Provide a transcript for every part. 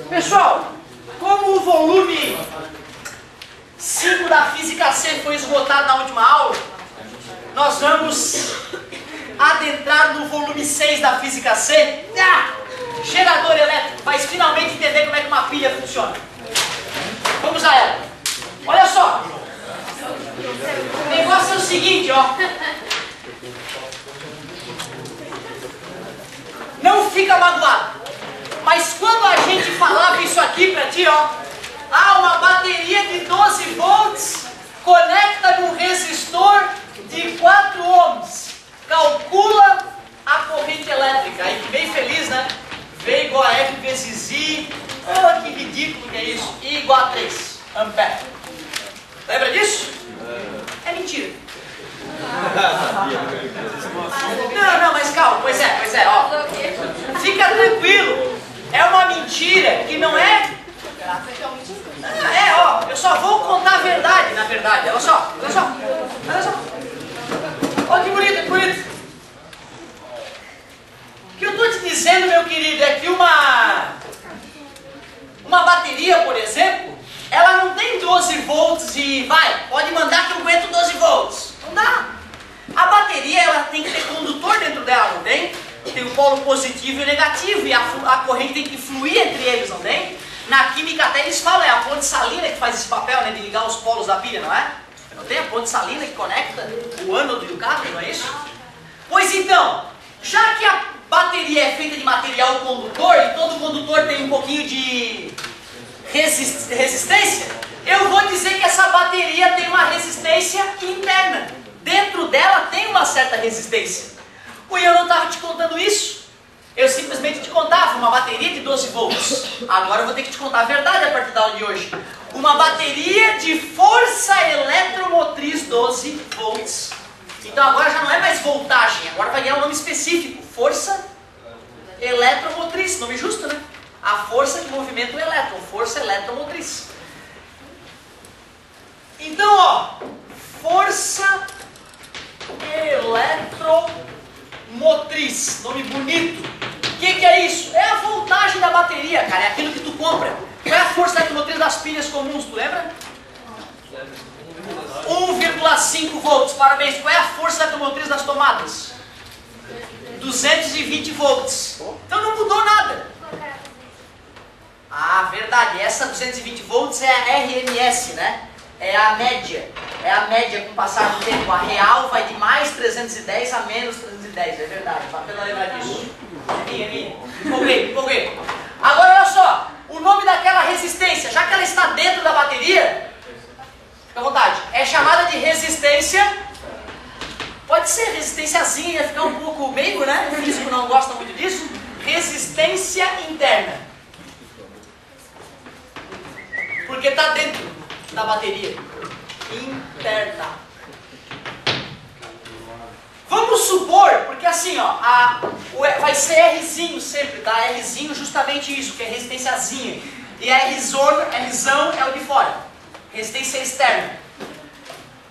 Pessoal, como o volume 5 da Física C foi esgotado na última aula, nós vamos adentrar no volume 6 da Física C. Gerador elétrico, mas finalmente entender como é que uma pilha funciona. Vamos a ela. Olha só. O negócio é o seguinte, ó. Não fica magoado. Mas quando a gente falava isso aqui pra ti, ó. Uma bateria de 12 volts conecta num resistor de 4 ohms. Calcula a corrente elétrica. Aí bem feliz, né? V igual a F vezes I. Oh, que ridículo que é isso. I igual a 3 ampere. Lembra disso? É mentira. Não, mas calma. Pois é, ó. Fica tranquilo. É uma mentira que não é... ó. Eu só vou contar a verdade, na verdade. Olha só. Olha que bonito, que bonito. O que eu estou te dizendo, meu querido, é que uma bateria, por exemplo, ela não tem 12 volts e pode mandar que eu aguento 12 volts. Não dá. A bateria, ela tem que ter condutor dentro dela, não tem? Tem o polo positivo e o negativo, e a corrente tem que fluir entre eles, não tem? Na química até eles falam, é a ponte salina que faz esse papel, né, de ligar os polos da pilha, não é? Não tem a ponte salina que conecta o ânodo e o cátodo, não é isso? Pois então, já que a bateria é feita de material condutor, e todo condutor tem um pouquinho de resistência, eu vou dizer que essa bateria tem uma resistência interna. Dentro dela tem uma certa resistência. E eu não estava te contando isso. Eu simplesmente te contava uma bateria de 12 volts. Agora eu vou ter que te contar a verdade a partir da aula de hoje. Uma bateria de força eletromotriz 12 volts. Então agora já não é mais voltagem, agora vai ganhar um nome específico. Força eletromotriz, nome justo, né? A força de movimento elétron, força eletromotriz. Então, ó, força eletromotriz, nome bonito. O que é isso? É a voltagem da bateria, cara, é aquilo que tu compra. Qual é a força eletromotriz das pilhas comuns, tu lembra? 1,5 volts, parabéns. Qual é a força eletromotriz das tomadas? 220 volts. Então não mudou nada. Verdade, essa 220 volts é a RMS, né? É a média. É a média com o passar do tempo. A real vai de mais 310 a menos 310, é verdade. Só pela lembrar disso. Empolguei. Agora olha só, o nome daquela resistência, já que ela está dentro da bateria, fica à vontade, é chamada de resistência. Pode ser resistênciazinha, ia ficar um pouco meigo, né? O físico não gosta muito disso. Resistência interna. Porque está dentro da bateria. Interna. Vamos supor, porque assim, ó, vai ser Rzinho sempre, tá? Rzinho justamente isso, que é resistênciazinha. E a Rzão é o de fora. Resistência externa.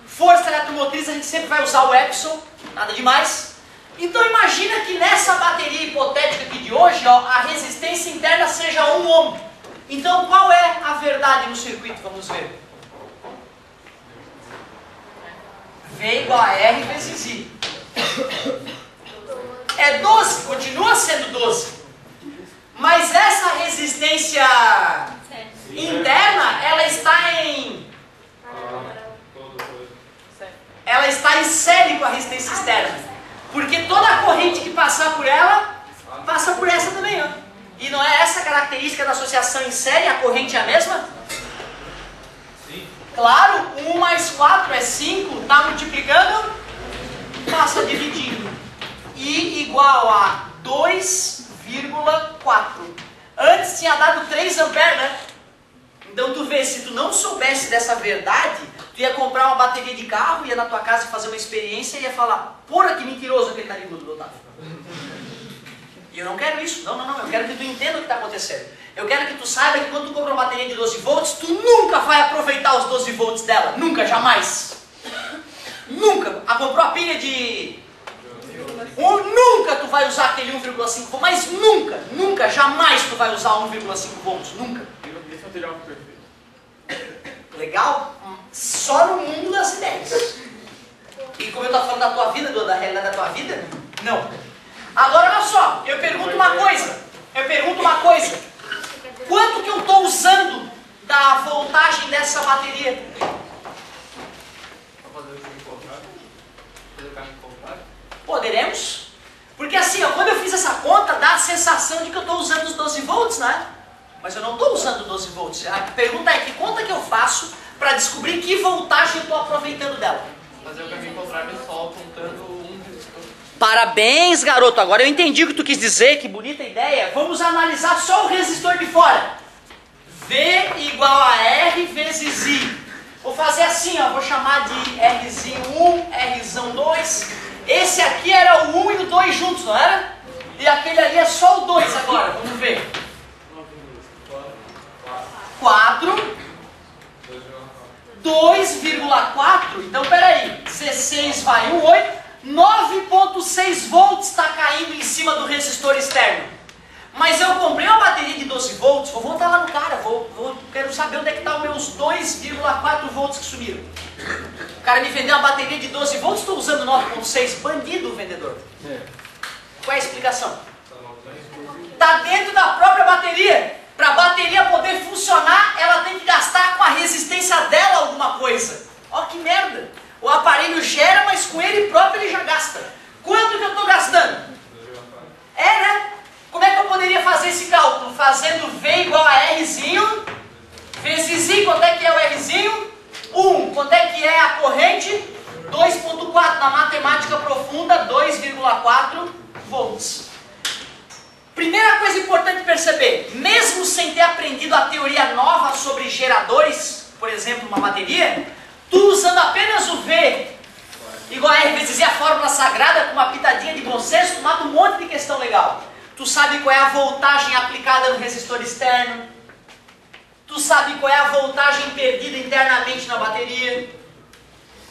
Força eletromotriz, a gente sempre vai usar o Epson, nada demais. Então imagina que nessa bateria hipotética aqui de hoje, ó, a resistência interna seja 1 ohm. Então qual é a verdade no circuito? Vamos ver. V igual a R vezes I. É 12, continua sendo 12. Mas essa resistência interna, ela está em série com a resistência externa. Porque toda a corrente que passar por ela, passa por essa também, ó. E não é essa característica da associação em série, a corrente é a mesma? Sim. Claro, 1 mais 4 é 5, está multiplicando, passa dividindo. I igual a 2,4. Antes tinha dado 3 amperes, né? Então tu vê, se tu não soubesse dessa verdade, tu ia comprar uma bateria de carro, ia na tua casa fazer uma experiência e ia falar, porra, que mentiroso aquele narigudo do Otávio. E eu não quero isso, não, eu quero que tu entenda o que está acontecendo. Eu quero que tu saiba que quando tu compra uma bateria de 12 volts, tu nunca vai aproveitar os 12 volts dela, nunca, jamais. Nunca. Comprou a pilha de Nunca tu vai usar aquele 1,5 volts, mas nunca, nunca, jamais tu vai usar 1,5 volts, nunca. Esse material perfeito. Legal? Só no mundo das ideias. E como eu estou falando da tua vida, da realidade da tua vida, não. Agora olha só, eu pergunto uma coisa. Quanto que eu estou usando da voltagem dessa bateria? Poderemos? Porque assim, ó, quando eu fiz essa conta, dá a sensação de que eu estou usando os 12 volts, né? Mas eu não estou usando 12 volts. A pergunta é, que conta que eu faço para descobrir que voltagem eu estou aproveitando dela? Fazer o caminho contrário só contando um resistor. Parabéns, garoto. Agora eu entendi o que tu quis dizer, que bonita ideia. Vamos analisar só o resistor de fora. V igual a R vezes I. Vou fazer assim, ó, vou chamar de Rzinho 1, Rzão 2. Esse aqui era o 1 e o 2 juntos, não era? E aquele ali é só o 2 agora, vamos ver. 4, 2,4, então peraí, 16 vai 1, 8, 9,6 volts está caindo em cima do resistor externo. Mas eu comprei uma bateria de 12 volts, vou voltar lá no cara, quero saber onde é que está os meus 2,4 volts que sumiram. O cara me vendeu uma bateria de 12 volts, estou usando 9,6, bandido o vendedor. Qual é a explicação? Está dentro da própria bateria. Para a bateria poder funcionar, ela tem que gastar com a resistência dela alguma coisa. Ó que merda! O aparelho gera, mas com ele próprio ele já gasta. Quanto que eu estou gastando? É, né? Como é que eu poderia fazer esse cálculo? Fazendo V igual a Rzinho, vezes I, quanto é que é o Rzinho? 1, quanto é que é a corrente? 2,4, na matemática profunda, 2,4 volts. Primeira coisa importante perceber, mesmo sem ter aprendido a teoria nova sobre geradores, por exemplo, uma bateria, tu usando apenas o V igual a R vezes I, a fórmula sagrada, com uma pitadinha de bom senso, tu mata um monte de questão legal. Tu sabe qual é a voltagem aplicada no resistor externo, tu sabe qual é a voltagem perdida internamente na bateria.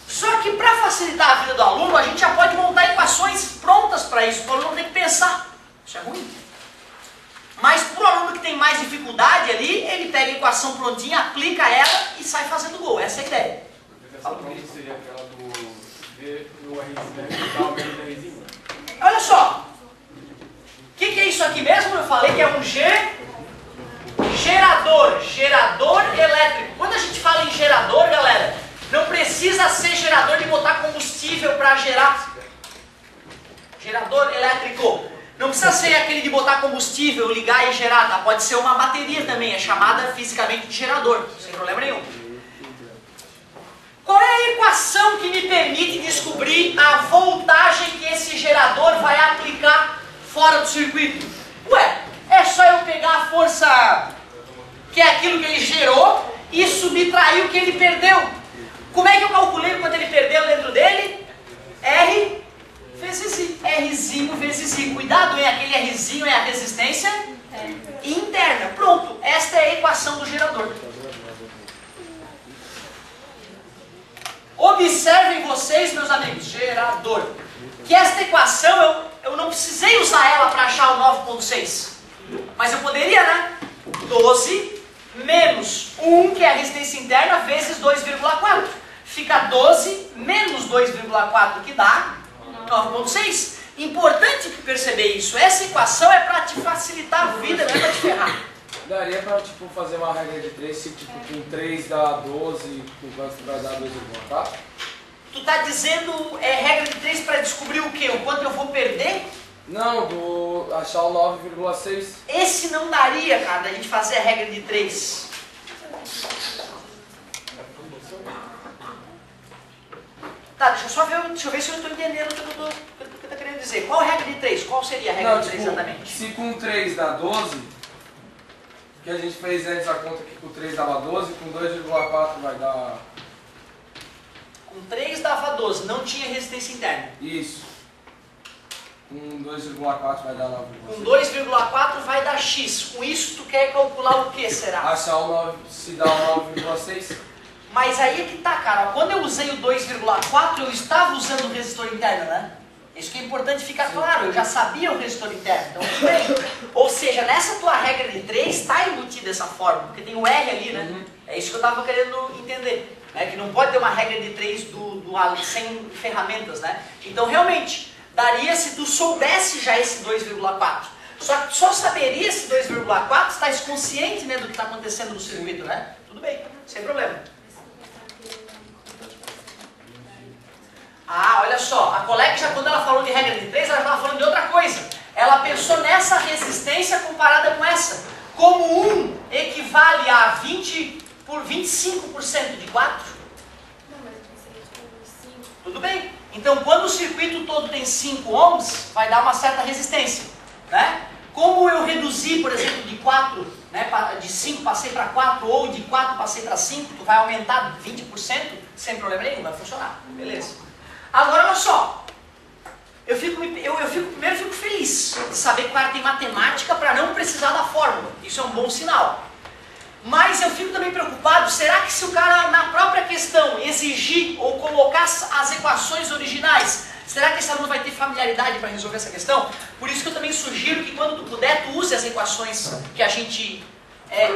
Só que para facilitar a vida do aluno, a gente já pode montar equações prontas para isso, o aluno não tem que pensar. Isso é ruim. Mas para o aluno que tem mais dificuldade ali, ele pega a equação prontinha, aplica ela e sai fazendo gol. Essa é a ideia. Essa pronta seria aquela do V no Rzinho, tal, menos Rzinho. Olha só. O que é isso aqui mesmo? Eu falei que é um gerador elétrico. Quando a gente fala em gerador, galera, não precisa ser gerador de botar combustível para gerar. Gerador elétrico. Não precisa ser aquele de botar combustível, ligar e gerar, tá? Pode ser uma bateria também, é chamada fisicamente de gerador, sem problema nenhum. Qual é a equação que me permite descobrir a voltagem que esse gerador vai aplicar fora do circuito? Ué, é só eu pegar a força, que é aquilo que ele gerou, e subtrair o que ele perdeu. Como é que eu calculei quanto ele perdeu dentro dele? R vezes I. Rzinho vezes I. Cuidado, hein? Aquele Rzinho é a resistência interna. Pronto, esta é a equação do gerador. Observem vocês, meus amigos, gerador, que esta equação eu não precisei usar ela para achar o 9,6. Mas eu poderia, né? 12 menos 1, que é a resistência interna, vezes 2,4. Fica 12 menos 2,4, que dá 9,6. Importante perceber isso. Essa equação é para te facilitar a vida, não é para te ferrar. Daria para tipo, fazer uma regra de 3, se tipo, com 3 dá 12, com quanto vai dar 2,4? Tu tá dizendo regra de 3 para descobrir o quê? O quanto eu vou perder? Não, achar o 9,6. Esse não daria, cara, da gente fazer a regra de 3. Tá, deixa eu ver se eu estou entendendo o que tu tá querendo dizer. Qual a regra de 3? Qual seria a regra de 3 exatamente? Se com 3 dá 12, que a gente fez antes a conta que com 3 dava 12, com 2,4 vai dar... Com 3 dava 12, não tinha resistência interna. Isso. Com 2,4 vai dar 9,6. Com 2,4 vai dar X. Com isso tu quer calcular o que será? Achar o 9, se dá o 9,6. Mas aí é que tá, cara. Quando eu usei o 2,4, eu estava usando o resistor interno, né? Isso que é importante ficar claro, eu já sabia o resistor interno, então tudo bem. Ou seja, nessa tua regra de 3 está embutida essa forma, porque tem o R ali, né? É isso que eu estava querendo entender, né? Que não pode ter uma regra de 3 sem ferramentas, né? Então realmente, daria se tu soubesse já esse 2,4. Só que só saberia esse 2,4 se estás consciente, né, do que está acontecendo no circuito, né? Tudo bem, sem problema. Ah, olha só, a colega já quando ela falou de regra de 3, ela estava falando de outra coisa. Ela pensou nessa resistência comparada com essa. Como 1 equivale a 20 por 25% de 4. Não, mas eu pensei tipo 5. Tudo bem. Então quando o circuito todo tem 5 ohms, vai dar uma certa resistência, né? Como eu reduzi, por exemplo, de 4, né, de 5 passei para 4, ou de 4 passei para 5, tu vai aumentar 20%, sem problema nenhum, vai funcionar. Beleza. Agora, olha só, primeiro eu fico feliz de saber que o cara tem matemática para não precisar da fórmula. Isso é um bom sinal. Mas eu fico também preocupado, será que se o cara na própria questão exigir ou colocar as equações originais, será que esse aluno vai ter familiaridade para resolver essa questão? Por isso que eu também sugiro que quando tu puder, tu use as equações que a gente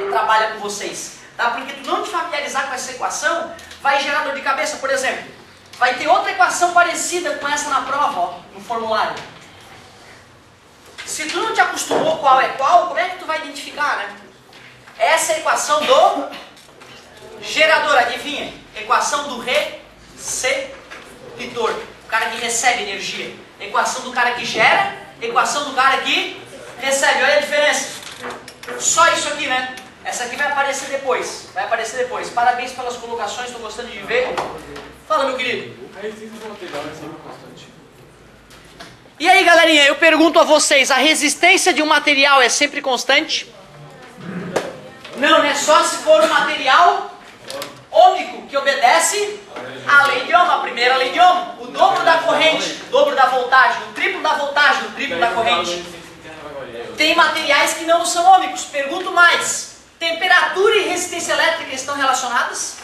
trabalha com vocês. Tá? Porque tu não te familiarizar com essa equação vai gerar dor de cabeça. Por exemplo, vai ter outra equação parecida com essa na prova, ó, no formulário. Se tu não te acostumou qual é qual, como é que tu vai identificar, né? Essa é a equação do gerador, adivinha? Equação do receptor, o cara que recebe energia. Equação do cara que gera, equação do cara que recebe. Olha a diferença. Só isso aqui, né? Essa aqui vai aparecer depois. Vai aparecer depois. Parabéns pelas colocações, estou gostando de ver. Fala, meu querido. A resistência do material é sempre constante. E aí, galerinha, eu pergunto a vocês, a resistência de um material é sempre constante? Não, né? Só se for um material ômico, que obedece à lei de Ohm, a primeira lei de Ohm. O dobro da corrente, o dobro da voltagem, o triplo da voltagem, o triplo da corrente. Tem materiais que não são ômicos. Pergunto mais, temperatura e resistência elétrica estão relacionadas?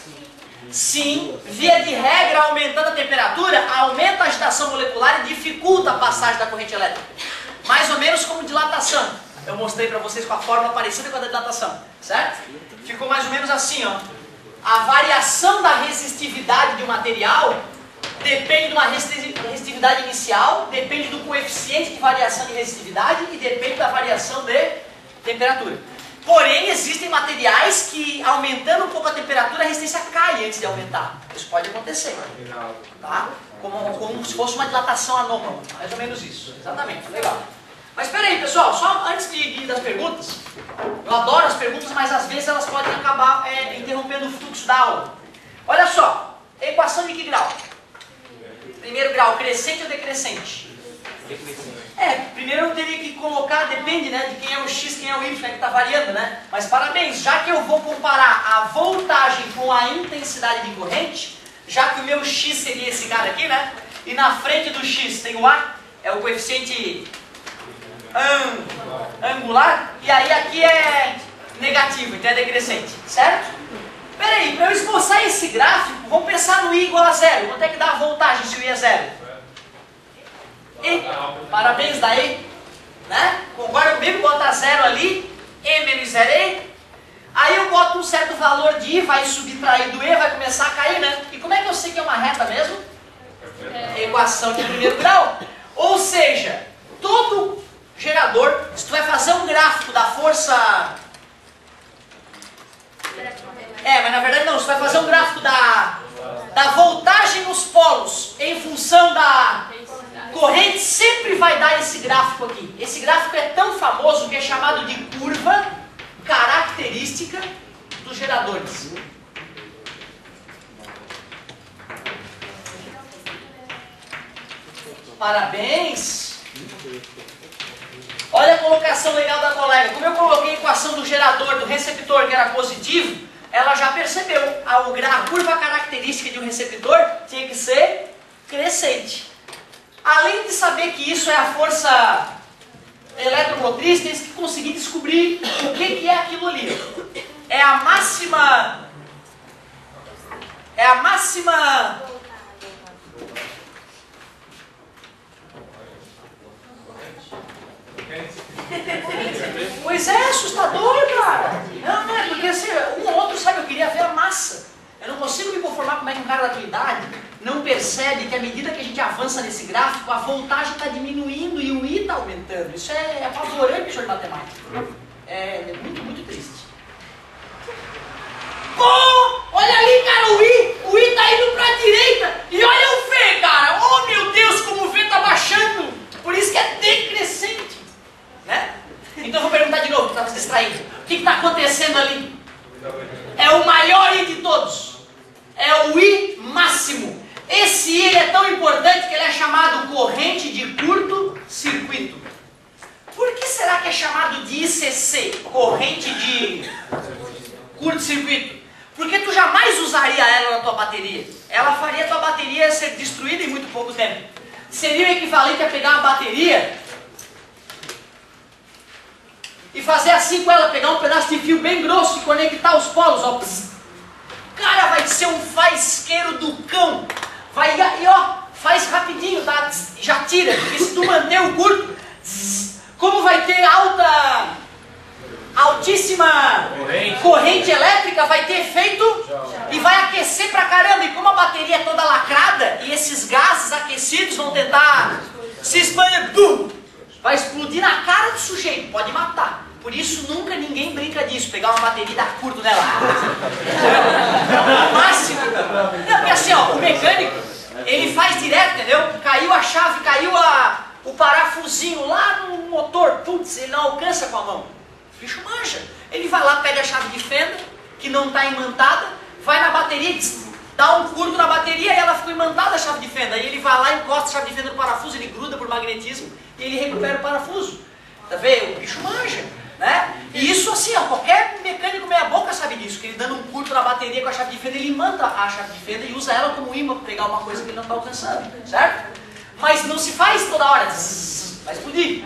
Sim, via de regra, aumentando a temperatura, aumenta a agitação molecular e dificulta a passagem da corrente elétrica. Mais ou menos como dilatação. Eu mostrei para vocês com a fórmula parecida com a da dilatação, certo? Ficou mais ou menos assim, ó. A variação da resistividade de um material depende de uma resistividade inicial, depende do coeficiente de variação de resistividade e depende da variação de temperatura. Porém, existem materiais que, aumentando um pouco a temperatura, a resistência cai antes de aumentar. Isso pode acontecer, tá? Como se fosse uma dilatação anômala, mais ou menos isso. Exatamente, legal. Mas espera aí, pessoal, só antes de ir das perguntas, eu adoro as perguntas, mas às vezes elas podem acabar interrompendo o fluxo da aula. Olha só, equação de que grau? Primeiro grau, crescente ou decrescente? Primeiro eu teria que colocar, depende, né, de quem é o X, quem é o Y, que está variando, né? Mas parabéns, já que eu vou comparar a voltagem com a intensidade de corrente, já que o meu X seria esse cara aqui, né? E na frente do X tem o A, é o coeficiente angular, e aí aqui é negativo, então é decrescente, certo? Espera aí, para eu esboçar esse gráfico, vamos pensar no I igual a zero. Quanto é que dá a voltagem se o I é zero? E, parabéns daí, né? Concorda comigo? Bota zero ali, E menos zero E. Aí eu boto um certo valor de I, vai subtrair do E, vai começar a cair, né? E como é que eu sei que é uma reta mesmo? Equação de primeiro grau. Ou seja, todo gerador, se tu vai fazer um gráfico da força... mas na verdade não, se tu vai fazer um gráfico da voltagem nos polos em função da corrente, sempre vai dar esse gráfico aqui. Esse gráfico é tão famoso que é chamado de curva característica dos geradores. Parabéns! Olha a colocação legal da colega. Como eu coloquei a equação do gerador, do receptor, que era positivo, ela já percebeu. A curva característica de um receptor tinha que ser crescente. Além de saber que isso é a força eletromotriz, tem que conseguir descobrir o que é aquilo ali. É a máxima assustador, cara. Não é, porque assim, um ou outro, sabe, eu queria ver a massa. Eu não consigo me conformar como é que um cara da tua idade não percebe que à medida que a gente avança nesse gráfico, a voltagem está diminuindo e o I está aumentando. Isso é apavorante, professor de matemática. É muito, muito triste. Pô, olha ali, cara, o I tá indo pra direita. E olha o V, cara. Oh, meu Deus, como o V tá baixando. Por isso que é decrescente, né? Então eu vou perguntar de novo, que tá se distraindo. O que tá acontecendo ali? É o maior I de todos. É o I máximo. Esse I ele é tão importante que ele é chamado corrente de curto-circuito. Por que será que é chamado de ICC, corrente de curto-circuito? Porque tu jamais usaria ela na tua bateria. Ela faria a tua bateria ser destruída em muito pouco tempo. Seria o equivalente a pegar uma bateria e fazer assim com ela, pegar um pedaço de fio bem grosso e conectar os polos, ó. Cara, vai ser um faisqueiro do cão. Vai e ó, faz rapidinho, tá? Já tira, porque se tu manter o curto, como vai ter altíssima corrente elétrica, vai ter efeito e vai aquecer pra caramba. E como a bateria é toda lacrada e esses gases aquecidos vão tentar se expandir, vai explodir na cara do sujeito, pode matar. Por isso nunca ninguém brinca disso, pegar uma bateria e dar curto nela. O máximo. Não, porque assim, ó, o mecânico, ele faz direto, entendeu? Caiu a chave, caiu o parafusinho lá no motor, putz, ele não alcança com a mão. O bicho manja. Ele vai lá, pega a chave de fenda, que não está imantada, vai na bateria, dá um curto na bateria e ela ficou imantada a chave de fenda. Aí ele vai lá, encosta a chave de fenda no parafuso, ele gruda por magnetismo e ele recupera o parafuso. Tá vendo? O bicho manja, né? E isso assim, ó, qualquer mecânico meia boca sabe disso, que ele dando um curto na bateria com a chave de fenda, ele imanta a chave de fenda e usa ela como imã para pegar uma coisa que ele não está alcançando, certo? Mas não se faz toda hora, vai explodir.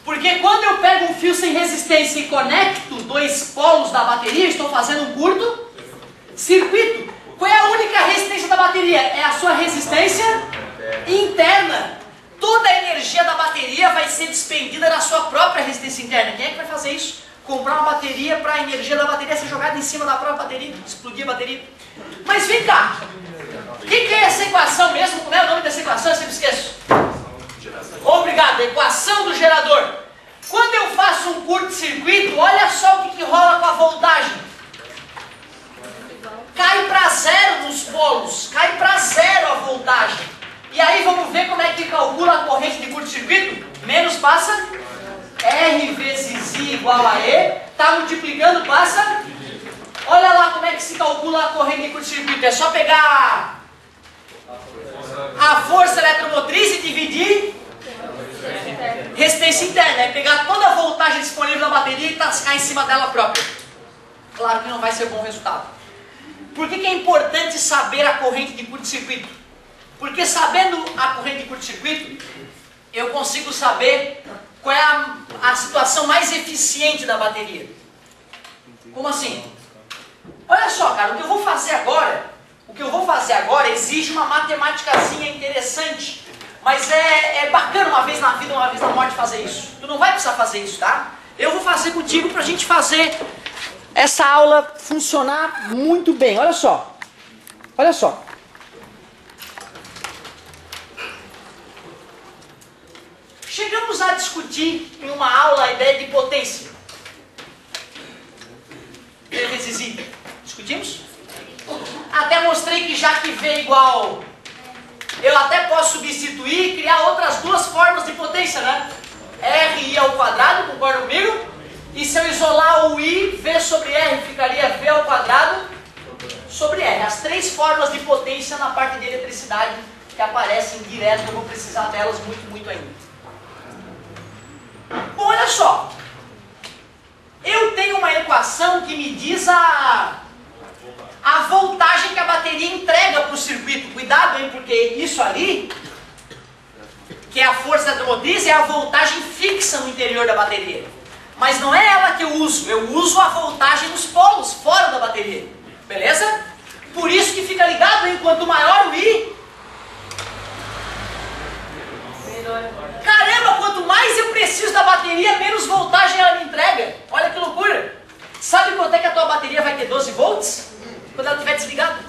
Porque quando eu pego um fio sem resistência e conecto dois polos da bateria, eu estou fazendo um curto-circuito. Qual é a única resistência da bateria? É a sua resistência interna. Toda a energia da bateria vai ser despendida na sua própria resistência interna. Quem é que vai fazer isso? Comprar uma bateria para a energia da bateria ser jogada em cima da própria bateria, explodir a bateria. Mas vem cá, o que é essa equação mesmo? Como é o nome dessa equação? Eu sempre esqueço. Obrigado, a equação do gerador. Quando eu faço um curto-circuito, olha só o que rola com a voltagem. Cai para zero nos polos, cai para zero a voltagem. E aí vamos ver como é que calcula a corrente de curto-circuito? Menos passa R vezes I igual a E, está multiplicando, passa. Olha lá como é que se calcula a corrente de curto-circuito. É só pegar a força eletromotriz e dividir resistência interna. É pegar toda a voltagem disponível na bateria e tascar em cima dela própria. Claro que não vai ser bom resultado. Por que é importante saber a corrente de curto-circuito? Porque sabendo a corrente de curto-circuito, eu consigo saber qual é a situação mais eficiente da bateria. Como assim? Olha só, cara, o que eu vou fazer agora exige uma matemáticazinha interessante. Mas é bacana uma vez na vida, uma vez na morte fazer isso. Tu não vai precisar fazer isso, tá? Eu vou fazer contigo pra gente fazer essa aula funcionar muito bem. Olha só. Olha só. Chegamos a discutir em uma aula a ideia de potência. V vezes I. Discutimos? Até mostrei que já que V é igual, eu até posso substituir e criar outras duas formas de potência, né? R I ao quadrado, concorda comigo? E se eu isolar o I, V sobre R ficaria V ao quadrado sobre R. As três formas de potência na parte de eletricidade que aparecem direto, eu vou precisar delas muito ainda. Bom, olha só. Eu tenho uma equação que me diz a voltagem que a bateria entrega para o circuito. Cuidado, hein, porque isso ali, que é a força eletromotriz, é a voltagem fixa no interior da bateria. Mas não é ela que eu uso a voltagem nos polos, fora da bateria. Beleza? Por isso que fica ligado, hein, quanto maior o I, caramba, quanto mais eu preciso da bateria, menos voltagem ela me entrega. Olha que 12 volts quando ela estiver desligada.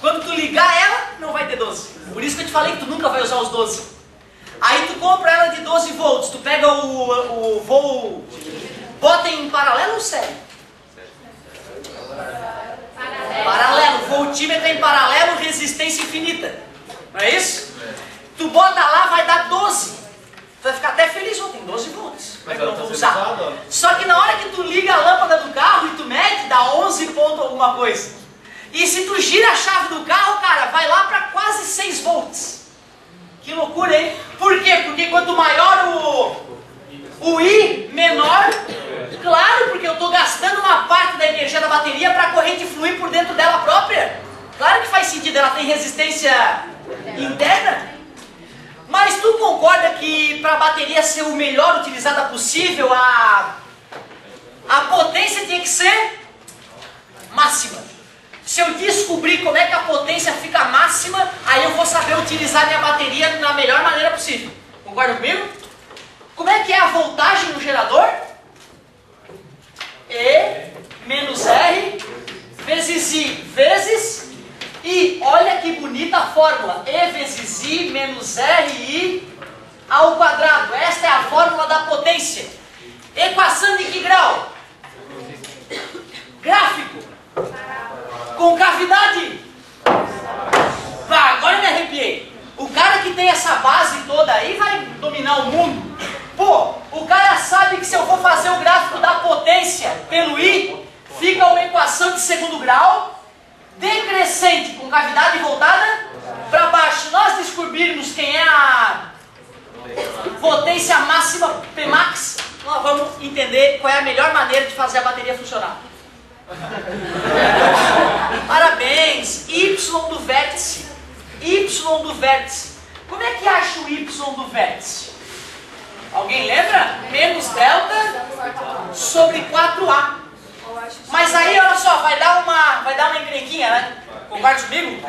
Quando tu ligar ela, não vai ter 12. Por isso que eu te falei que tu nunca vai usar os 12. Aí tu compra ela de 12 volts, tu pega o voo, bota em paralelo ou série? Paralelo, voltímetro em paralelo, resistência infinita. Não é isso? Tu bota lá, vai dar 12. Tu vai ficar até feliz, tem 12 volts. Mas eu não vou usar. Só que na hora que tu liga a lâmpada do carro e tu mede, dá 11 ponto alguma coisa. E se tu gira a chave do carro, cara, vai lá para quase 6 volts. Que loucura, hein? Por quê? Porque quanto maior o I, menor. Claro, porque eu estou gastando uma parte da energia da bateria para a corrente fluir por dentro dela própria. Claro que faz sentido, ela tem resistência interna. Mas tu concorda que para a bateria ser o melhor utilizada possível, a potência tem que ser máxima. Se eu descobrir como é que a potência fica máxima, aí eu vou saber utilizar minha bateria da melhor maneira possível. Concorda comigo? Como é que é a voltagem no gerador? E menos R vezes I vezes I. Olha que bonita a fórmula. E vezes I menos RI ao quadrado. Esta é a fórmula da potência. Equação de que grau? Gráfico. Concavidade. Agora eu me arrepiei. O cara que tem essa base toda aí vai dominar o mundo. Pô, o cara sabe que se eu for fazer o gráfico da potência pelo I, fica uma equação de segundo grau, decrescente, com cavidade voltada para baixo. Nós descobrirmos quem é a potência máxima Pmax, nós vamos entender qual é a melhor maneira de fazer a bateria funcionar. Parabéns! Y do vértice. Y do vértice. Como é que acha o Y do vértice? Alguém lembra? Menos delta sobre 4A. Mas aí, olha só, vai dar uma encrenquinha, né? Concorda comigo?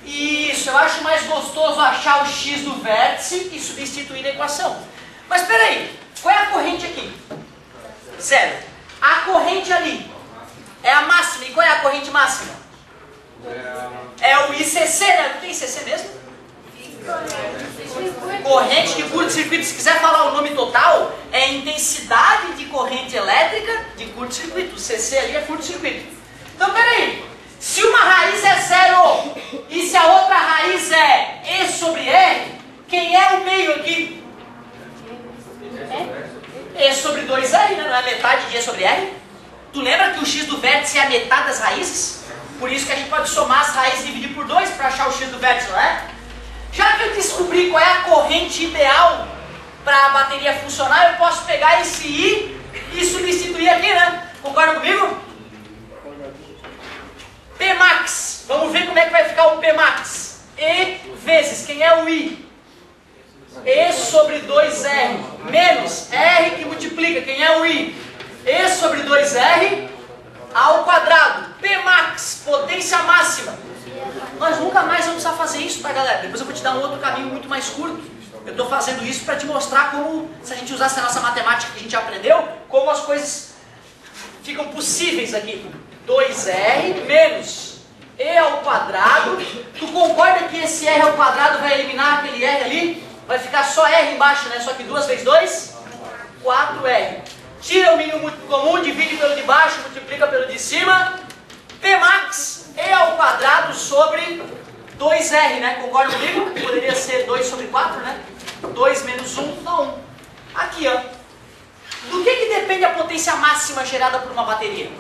Isso, eu acho mais gostoso achar o X do vértice e substituir na equação. Mas espera aí, qual é a corrente aqui? Zero. A corrente ali é a máxima. E qual é a corrente máxima? É o ICC, né? Não tem ICC mesmo? Corrente de curto-circuito. Se quiser falar o nome total, é intensidade de corrente elétrica de curto-circuito. O CC ali é curto-circuito. Então, peraí. Se uma raiz é zero e se a outra raiz é E sobre R, quem é o meio aqui? E sobre 2R, né? Não é metade de E sobre R? Tu lembra que o X do vértice é a metade das raízes? Por isso que a gente pode somar as raízes e dividir por 2 para achar o X do vértice, não é? Já que eu descobri qual é a corrente ideal para a bateria funcionar, eu posso pegar esse I e substituir aqui, né? Concorda comigo? Pmax. Vamos ver como é que vai ficar o Pmax. E vezes, quem é o I? E sobre 2R menos R que multiplica, quem é o I? E sobre 2R ao quadrado. Pmax, potência máxima. Nós nunca mais vamos precisar fazer isso, tá, galera? Depois eu vou te dar um outro caminho muito mais curto. Eu estou fazendo isso para te mostrar como, se a gente usasse a nossa matemática que a gente aprendeu, como as coisas ficam possíveis aqui. 2R menos E ao quadrado. Tu concorda que esse R ao quadrado vai eliminar aquele R ali? Vai ficar só R embaixo, né? Só que 2 vezes 2? 4R. Tira o mínimo comum, divide pelo de baixo, multiplica pelo de cima. Pmax E ao quadrado sobre 2R, né? Concorda comigo? Poderia ser 2 sobre 4, né? 2 menos 1 dá 1. Aqui, ó. Do que depende a potência máxima gerada por uma bateria?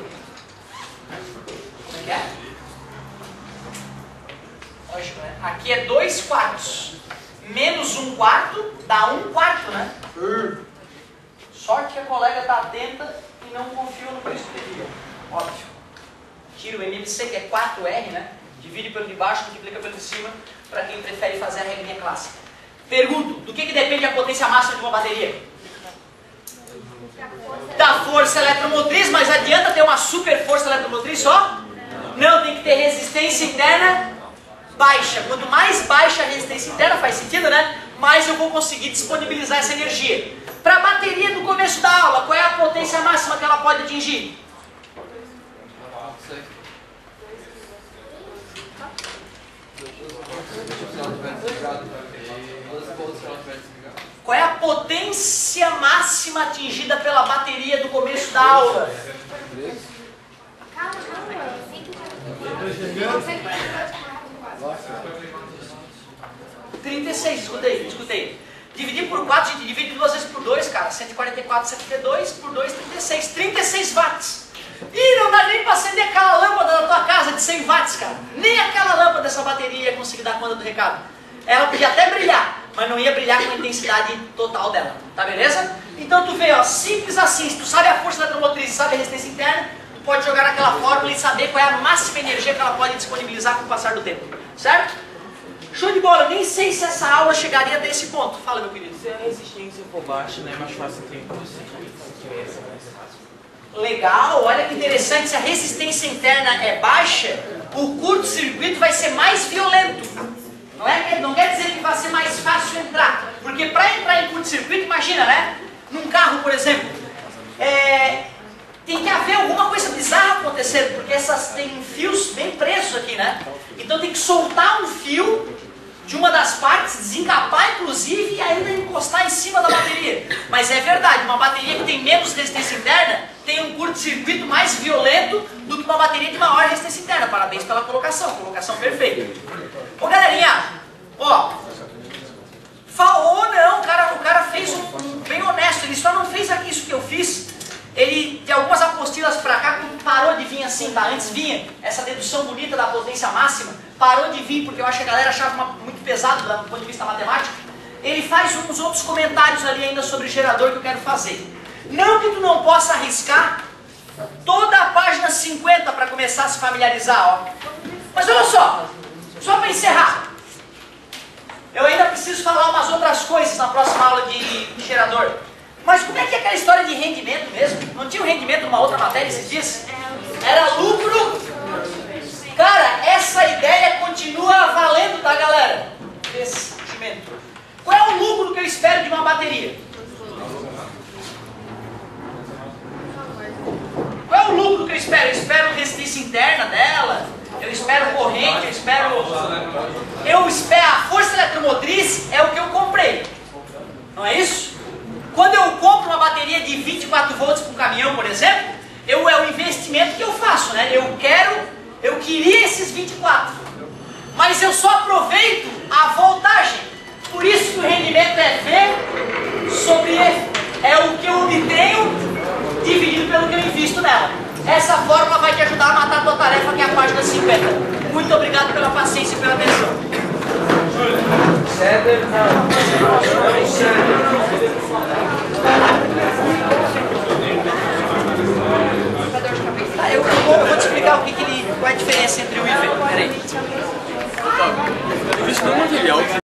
Como é que é? Lógico, né? Aqui é 2 quartos. Menos 1 quarto dá 1 quarto, né? Sorte que a colega está atenta e não confiou no que eu escrevi. Óbvio. Tira o MMC, que é 4R, né? Divide pelo de baixo, multiplica pelo de cima, para quem prefere fazer a regrinha clássica. Pergunto, do que depende a potência máxima de uma bateria? Da força eletromotriz, mas adianta ter uma super força eletromotriz só? Não, tem que ter resistência interna baixa. Quanto mais baixa a resistência interna, faz sentido, né? Mais eu vou conseguir disponibilizar essa energia. Para a bateria do começo da aula, qual é a potência máxima que ela pode atingir? Qual é a potência máxima atingida pela bateria do começo da aula? Calma. 36, escutei. Dividir por 4, a gente divide 2 vezes por 2, cara. 144, 72, por 2, 36. 36 watts. Ih, não dá nem para acender aquela lâmpada da tua casa de 100 watts, cara. Nem aquela lâmpada dessa bateria ia conseguir dar conta do recado. Ela podia até brilhar, mas não ia brilhar com a intensidade total dela. Tá beleza? Então tu vê, ó, simples assim. Se tu sabe a força eletromotriz e sabe a resistência interna, tu pode jogar naquela fórmula e saber qual é a máxima energia que ela pode disponibilizar com o passar do tempo. Certo? Show de bola, eu nem sei se essa aula chegaria até esse ponto. Fala, meu querido. Se a resistência for baixa, não é mais fácil ter curto-circuito, porque essa é mais fácil. Legal, olha que interessante. Se a resistência interna é baixa, o curto-circuito vai ser mais violento. Não quer dizer que vai ser mais fácil entrar. Porque para entrar em curto-circuito, imagina, né? Num carro, por exemplo, tem que haver alguma coisa bizarra acontecendo, porque tem fios bem presos aqui, né? Então tem que soltar um fio de uma das partes, desencapar inclusive e ainda encostar em cima da bateria. Mas é verdade, uma bateria que tem menos resistência interna tem um curto-circuito mais violento do que uma bateria de maior resistência interna. Parabéns pela colocação perfeita. Ô galerinha, ó, falou não, o cara fez um bem honesto, ele só não fez aqui isso que eu fiz. Ele, de algumas apostilas pra cá, parou de vir assim, tá? Antes vinha essa dedução bonita da potência máxima, parou de vir porque eu acho que a galera achava muito pesado do ponto de vista matemático. Ele faz uns outros comentários ali ainda sobre gerador que eu quero fazer. Não que tu não possa arriscar toda a página 50 para começar a se familiarizar, ó. Mas olha só para encerrar. Eu ainda preciso falar umas outras coisas na próxima aula de gerador. Mas como é que é aquela história de rendimento mesmo? Não tinha um rendimento numa outra matéria esses dias? Era lucro. Cara, essa ideia continua valendo, tá, galera? Esse rendimento. Qual é o lucro que eu espero de uma bateria? Qual é o lucro que eu espero? Eu espero resistência interna dela, eu espero corrente, eu espero a força eletromotriz é o que eu comprei. Não é isso? Quando eu compro uma bateria de 24 volts para um caminhão, por exemplo, é o investimento que eu faço, né? Eu queria esses 24, mas eu só aproveito a voltagem. Por isso que o rendimento é V sobre E. É o que eu obtenho dividido pelo que eu invisto nela. Essa fórmula vai te ajudar a matar a tua tarefa, que é a página 50. Muito obrigado pela paciência e pela atenção. Eu vou te explicar qual é a diferença entre o e o V. Peraí. Eu vi isso no material.